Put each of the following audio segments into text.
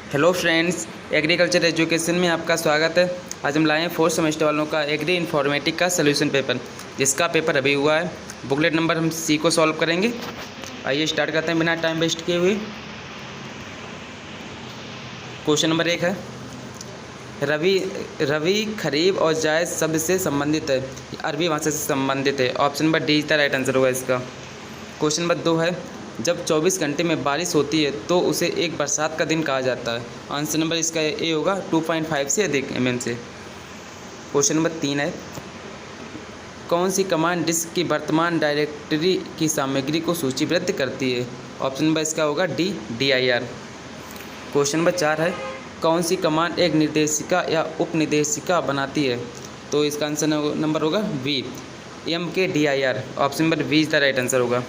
Hello friends, agriculture education में आपका स्वागत है। आज हम लाए हैं फोर्थ सेमेस्टर वालों का एग्री इन्फॉर्मेटिक का सोल्यूशन पेपर, जिसका पेपर अभी हुआ है। बुकलेट नंबर हम सी को सॉल्व करेंगे। आइए स्टार्ट करते हैं बिना टाइम वेस्ट किए हुए। क्वेश्चन नंबर 1 है, रवि खरीफ और जायद शब्द से संबंधित है, अरबी भाषा से संबंधित है। ऑप्शन नंबर डी इसका राइट आंसर होगा इसका। क्वेश्चन नंबर 2 है, जब 24 घंटे में बारिश होती है तो उसे एक बरसात का दिन कहा जाता है। आंसर नंबर इसका ए होगा 2.5 से अधिक mm से। क्वेश्चन नंबर 3 है, कौन सी कमांड डिस्क की वर्तमान डायरेक्टरी की सामग्री को सूचीबद्ध करती है। ऑप्शन नंबर इसका होगा डी DIR। क्वेश्चन नंबर 4 है, कौन सी कमांड एक निर्देशिका या उपनिर्देशिका बनाती है। तो इसका आंसर नंबर होगा B MKDIR। Option number B is the right answer होगा।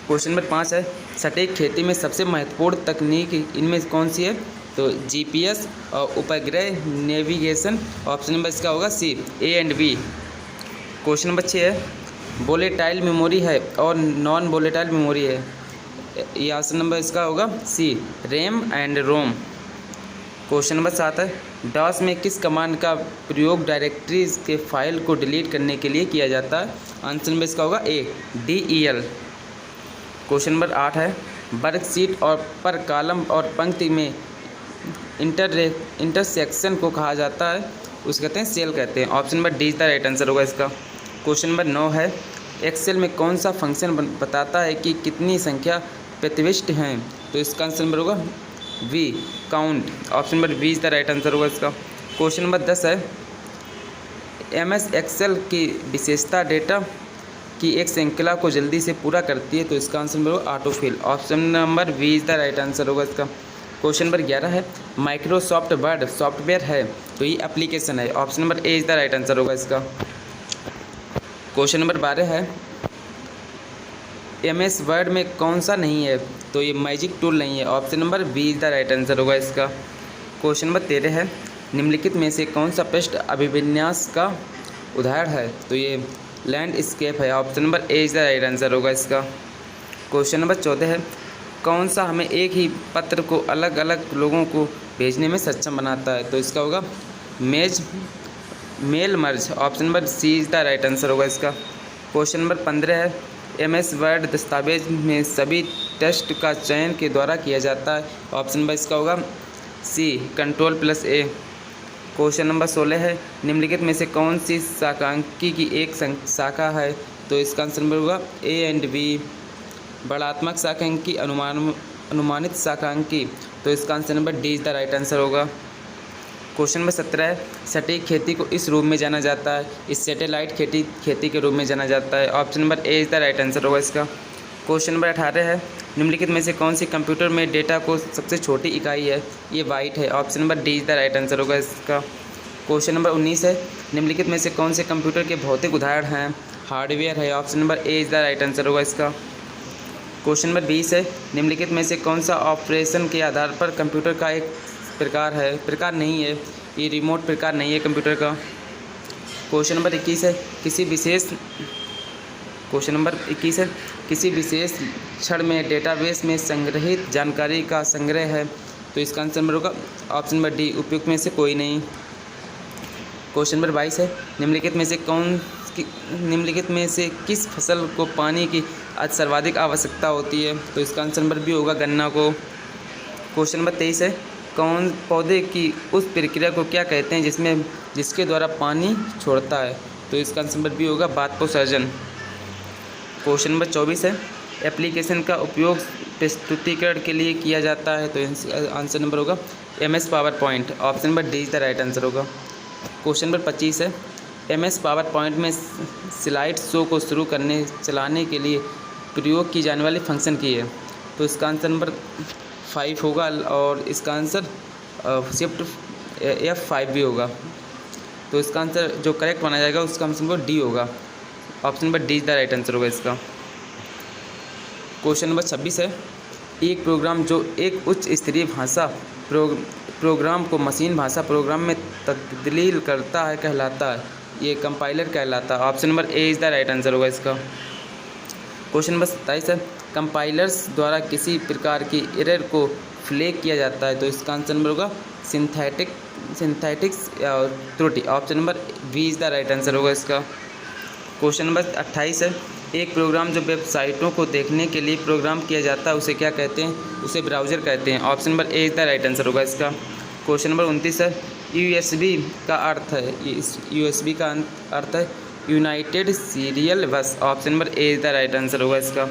क्वेश्चन नंबर 5 है, सटीक खेती में सबसे महत्वपूर्ण तकनीक इनमें कौन सी है। तो GPS और उपग्रह नेविगेशन। ऑप्शन नंबर इसका होगा सी A and B। Question number 6 है, वोलेटाइल मेमोरी है और नॉन वोलेटाइल मेमोरी है। ये आंसर नंबर इसका होगा सी RAM and ROM। Question number 7 है, डॉस में किस कमांड का प्रयोग डायरेक्टरीज के फाइल को डिलीट करने के लिए किया जाता है। आंसर नंबर इसका होगा ए DEL। क्वेश्चन नंबर 8 है, वर्कशीट और पर कॉलम और पंक्ति में इंटरसेक्शन को कहा जाता है, उसे कहते हैं सेल कहते हैं। ऑप्शन नंबर डी का राइट आंसर होगा इसका। क्वेश्चन नंबर 9 है, एक्सेल में कौन सा फंक्शन बताता है कि कितनी संख्या प्रतिविष्ट हैं। तो इसका आंसर नंबर होगा V count. Option number B is the right answer होगा इसका। क्वेश्चन नंबर 10 है, MS एक्सेल की विशेषता डेटा की एक श्रृंखला को जल्दी से पूरा करती है। तो इसका आंसर नंबर होगा autofill. Option number B is the right answer होगा इसका। क्वेश्चन नंबर 11 है, माइक्रोसॉफ्ट वर्ड सॉफ्टवेयर है तो ये एप्लीकेशन है। Option number A is the right answer होगा इसका। क्वेश्चन नंबर 12 है, MS वर्ड में कौन सा नहीं है। तो ये मैजिक टूल नहीं है। Option number B is the right answer होगा इसका। क्वेश्चन नंबर 13 है, निम्नलिखित में से कौन सा पृष्ठ अभिविन्यास का उदाहरण है। तो ये लैंडस्केप है। Option number A is the right answer होगा इसका। क्वेश्चन नंबर 14 है, कौन सा हमें एक ही पत्र को अलग अलग लोगों को भेजने में सक्षम बनाता है। तो इसका होगा mail merge. Option number C is the right answer होगा इसका। क्वेश्चन नंबर 15 है, MS वर्ड दस्तावेज में सभी टेक्स्ट का चयन के द्वारा किया जाता है। ऑप्शन नंबर इसका होगा सी Ctrl+A। क्वेश्चन नंबर 16 है, निम्नलिखित में से कौन सी शाखांकी की एक शाखा है। तो इसका आंसर नंबर होगा A एंड B। बड़ात्मक शाखांकी अनुमानित शाखांकी। तो इसका answer number D is the right answer होगा। क्वेश्चन नंबर 17 है, सटीक खेती को इस रूप में जाना जाता है, इस सैटेलाइट खेती के रूप में जाना जाता है। Option number A is the right answer होगा इसका। क्वेश्चन नंबर 18 है, निम्नलिखित में से कौन सी कंप्यूटर में डेटा को सबसे छोटी इकाई है। ये बाइट है। Option number D is the right answer होगा इसका। क्वेश्चन नंबर 19 है, निम्नलिखित में से कौन से कंप्यूटर के भौतिक उदाहरण हैं। हार्डवेयर है। Option number A is the right answer होगा इसका। क्वेश्चन नंबर 20 है, निम्नलिखित में से कौन सा ऑपरेशन के आधार पर कंप्यूटर का एक प्रकार नहीं है। ये रिमोट प्रकार नहीं है कंप्यूटर का। क्वेश्चन नंबर 21 है, किसी विशेष क्षण में डेटाबेस में संग्रहित जानकारी का संग्रह है। तो इसका आंसर नंबर होगा ऑप्शन नंबर डी उपयुक्त में से कोई नहीं। क्वेश्चन नंबर 22 है, निम्नलिखित में से किस फसल को पानी की सर्वाधिक आवश्यकता होती है। तो इसका आंसर नंबर बी होगा गन्ना को। क्वेश्चन नंबर 23 है, कौन पौधे की उस प्रक्रिया को क्या कहते हैं जिसके द्वारा पानी छोड़ता है। तो इसका आंसर नंबर बी होगा बाष्पोत्सर्जन। क्वेश्चन नंबर 24 है, एप्लीकेशन का उपयोग प्रस्तुतिकरण के लिए किया जाता है। तो आंसर नंबर होगा MS power point. Option number D is the right answer होगा। क्वेश्चन नंबर 25 है, MS पावर पॉइंट में स्लाइड शो को चलाने के लिए प्रयोग की जाने वाली फंक्शन की है। तो इसका आंसर नंबर 5 होगा और इसका आंसर शिफ्ट F5 भी होगा। तो इसका आंसर जो करेक्ट माना जाएगा उसका आंसर नंबर डी होगा। Option number D is the right answer होगा इसका। क्वेश्चन नंबर 26 है, एक प्रोग्राम जो एक उच्च स्तरीय भाषा प्रोग्राम को मशीन भाषा प्रोग्राम में तब्दील करता है कहलाता है। ये कंपाइलर कहलाता है। Option number A is the right answer होगा इसका। क्वेश्चन नंबर 27 है, कंपाइलर्स द्वारा किसी प्रकार की एरर को फ्लैग किया जाता है, तो इसका आंसर नंबर होगा सिंथेटिक्स त्रुटि। Option number B is the right answer होगा इसका। क्वेश्चन नंबर 28 है, एक प्रोग्राम जो वेबसाइटों को देखने के लिए प्रोग्राम किया जाता है उसे क्या कहते हैं, उसे ब्राउज़र कहते हैं। Option number A is the right answer होगा इसका। क्वेश्चन नंबर 29 है, यूएसबी का अर्थ है, यूएसबी का अर्थ है यूनाइटेड सीरियल बस। Option number A is the right answer होगा इसका।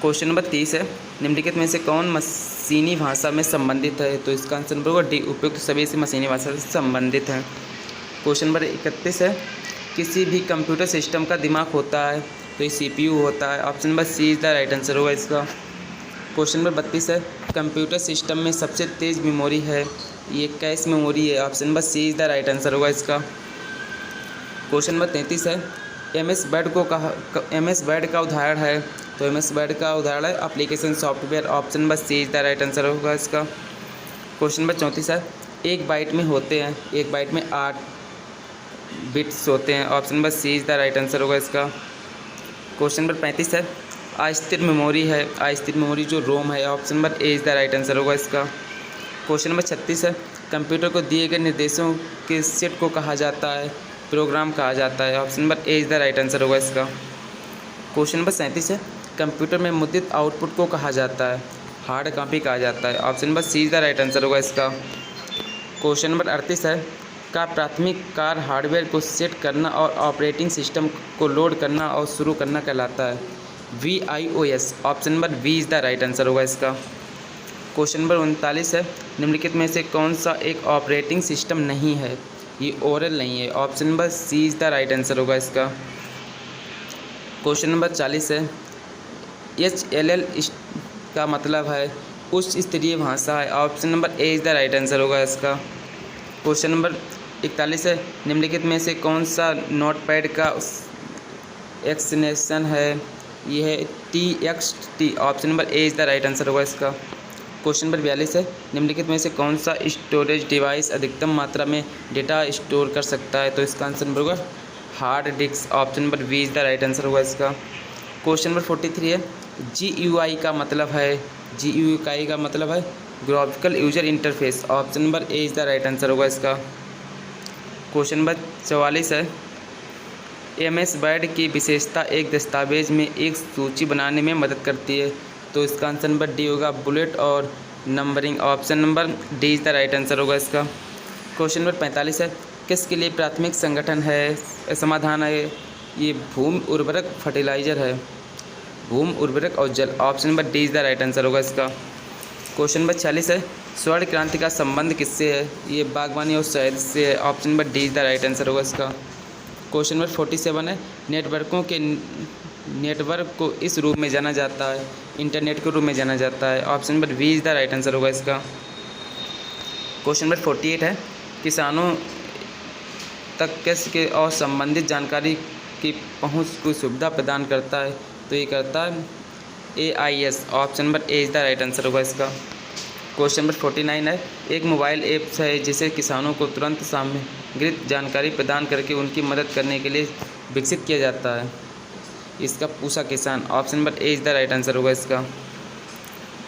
क्वेश्चन नंबर 30 है, निम्नलिखित में से कौन मशीनी भाषा में संबंधित है, तो इसका आंसर नंबर होगा डी, उपयुक्त सभी से मशीनी भाषा से संबंधित है। क्वेश्चन नंबर 31 है, किसी भी कंप्यूटर सिस्टम का दिमाग होता है, तो ये सीपीयू होता है। Option number C is the right answer होगा इसका। क्वेश्चन नंबर 32 है, कंप्यूटर सिस्टम में सबसे तेज़ मेमोरी है, ये कैश मेमोरी है। Option number C is the right answer होगा इसका। क्वेश्चन नंबर 33 है, एमएस वर्ड का उदाहरण है, तो एमएस वर्ड का उदाहरण है application software. Option number C is the right answer होगा इसका। क्वेश्चन नंबर 34 है, एक बाइट में होते हैं, एक बाइट में 8 बिट्स होते हैं। Option number C is the right answer होगा इसका। क्वेश्चन नंबर 35 है, अस्थिर मेमोरी है, अस्थिर मेमोरी जो रोम है। Option number A is the right answer होगा इसका। क्वेश्चन नंबर 36 है, कंप्यूटर को दिए गए निर्देशों के सेट को कहा जाता है, प्रोग्राम कहा जाता है। Option number A is the right answer होगा इसका। क्वेश्चन नंबर 37 है, कंप्यूटर में मुद्रित आउटपुट को कहा जाता है, हार्ड कॉपी कहा जाता है। Option number C is the right answer होगा इसका। क्वेश्चन नंबर 38 है, का प्राथमिक कार्य हार्डवेयर को सेट करना और ऑपरेटिंग सिस्टम को लोड करना और शुरू करना कहलाता है, VIOS। Option number B is the right answer होगा इसका। क्वेश्चन नंबर 39 है, निम्नलिखित में से कौन सा एक ऑपरेटिंग सिस्टम नहीं है, ये ओरल नहीं है। Option number C is the right answer होगा इसका। क्वेश्चन नंबर 40 है, HLL का मतलब है उच्च स्तरीय भाषा है। Option number A is the right answer होगा इसका। क्वेश्चन नंबर 41 है, निम्नलिखित में से कौन सा नोटपैड का एक्सटेंशन है, ये है TXT। Option number A is the right answer होगा इसका। क्वेश्चन नंबर 42 है, निम्नलिखित में से कौन सा स्टोरेज डिवाइस अधिकतम मात्रा में डेटा स्टोर कर सकता है, तो इसका आंसर नंबर होगा hard disk. Option number B is the right answer होगा इसका। क्वेश्चन नंबर 43 है, GUI का मतलब है, GUI का मतलब है graphical user interface. Option number A is the right answer होगा इसका। क्वेश्चन नंबर 44 है, MS वर्ड की विशेषता एक दस्तावेज में एक सूची बनाने में मदद करती है, तो इसका आंसर नंबर डी होगा बुलेट और numbering. Option number D is the right answer होगा इसका। क्वेश्चन नंबर 45 है, किसके लिए प्राथमिक संगठन है, समाधान है, ये भूमि उर्वरक फर्टिलाइजर है, भूमि उर्वरक और जल। Option number D is the right answer होगा इसका। क्वेश्चन नंबर 46 है, स्वर्ण क्रांति का संबंध किससे है, ये बागवानी और शहद से है। Option number D is the right answer होगा इसका। क्वेश्चन नंबर 47 है, नेटवर्क को इस रूप में जाना जाता है, इंटरनेट के रूप में जाना जाता है। Option number B is the right answer होगा इसका। क्वेश्चन नंबर 48 है, किसानों तक किसके और संबंधित जानकारी की पहुंच को सुविधा प्रदान करता है, तो ये करता है AIS। Option number A is the right answer होगा इसका। क्वेश्चन नंबर 49 है, एक मोबाइल ऐप्स है जिसे किसानों को तुरंत सामग्रिक जानकारी प्रदान करके उनकी मदद करने के लिए विकसित किया जाता है, इसका पूछा किसान। Option number A is the right answer होगा इसका।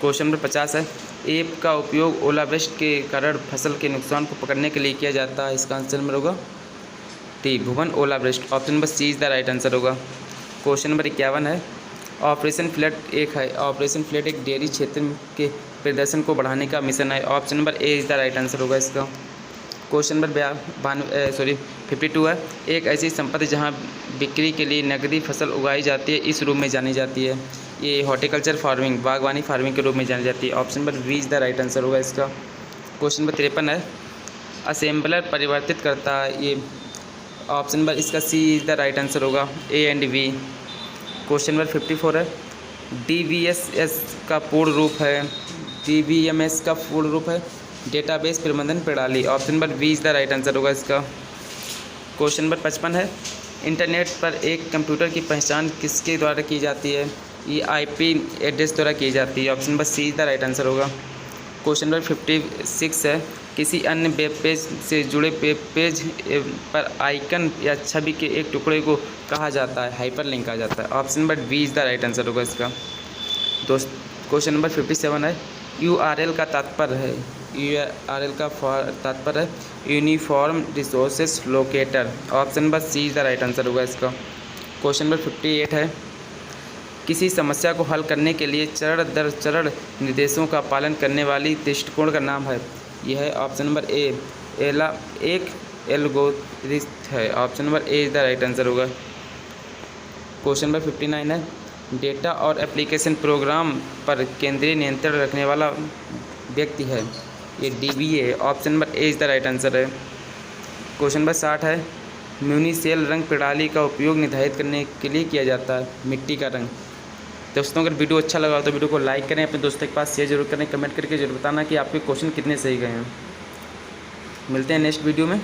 क्वेश्चन नंबर 50 है, ऐप का उपयोग ओलावृष्टि के कारण फसल के नुकसान को पकड़ने के लिए किया जाता है, इसका आंसर नंबर होगा टी भुवन ओलावृष्टि। Option number C is the right answer होगा। क्वेश्चन नंबर 51 है, ऑपरेशन फ्लड एक है, ऑपरेशन फ्लड एक डेयरी क्षेत्र के प्रदर्शन को बढ़ाने का मिशन है। Option number A is the right answer होगा इसका। क्वेश्चन नंबर 52 है, एक ऐसी संपत्ति जहां बिक्री के लिए नकदी फसल उगाई जाती है इस रूप में जानी जाती है, ये हॉर्टिकल्चर फार्मिंग, बागवानी फार्मिंग के रूप में जानी जाती है। Option number B is the right answer होगा इसका। क्वेश्चन नंबर 53 है, असेंबलर परिवर्तित करता है, ये ऑप्शन नंबर इसका C is the right answer होगा, A and B. Question number 54 है, DBSS का पूर्ण रूप है, DBMS का पूर्ण रूप है डेटाबेस प्रबंधन प्रणाली। Option number B is the right answer होगा इसका। क्वेश्चन नंबर 55 है, इंटरनेट पर एक कंप्यूटर की पहचान किसके द्वारा की जाती है, ये IP एड्रेस द्वारा की जाती है। Option number C is the right answer होगा। क्वेश्चन नंबर 56 है, किसी अन्य वेब पेज से जुड़े वेब पेज पर आइकन या छवि के एक टुकड़े को कहा जाता है? हाइपरलिंक कहा जाता है। Option number B is the right answer होगा इसका। दोस्त क्वेश्चन नंबर 57 है, URL का तात्पर्य है uniform resources locator. Option number C is the right answer होगा इसका। क्वेश्चन नंबर 58 है, किसी समस्या को हल करने के लिए चरण दर चरण निर्देशों का पालन करने वाली दृष्टिकोण का नाम है? यह है ऑप्शन नंबर एक एल्गोरिथम है। Option number A is the right answer होगा। क्वेश्चन नंबर 59 है, डेटा और एप्लीकेशन प्रोग्राम पर केंद्रीय नियंत्रण रखने वाला व्यक्ति है? ये DBA है। Option number A is the right answer है। क्वेश्चन नंबर 60 है, म्यूनिसियल रंग प्रणाली का उपयोग निर्धारित करने के लिए किया जाता है? मिट्टी का रंग। दोस्तों अगर वीडियो अच्छा लगा तो वीडियो को लाइक करें, अपने दोस्तों के पास शेयर जरूर करें, कमेंट करके जरूर बताना कि आपके क्वेश्चन कितने सही गए हैं। मिलते हैं नेक्स्ट वीडियो में।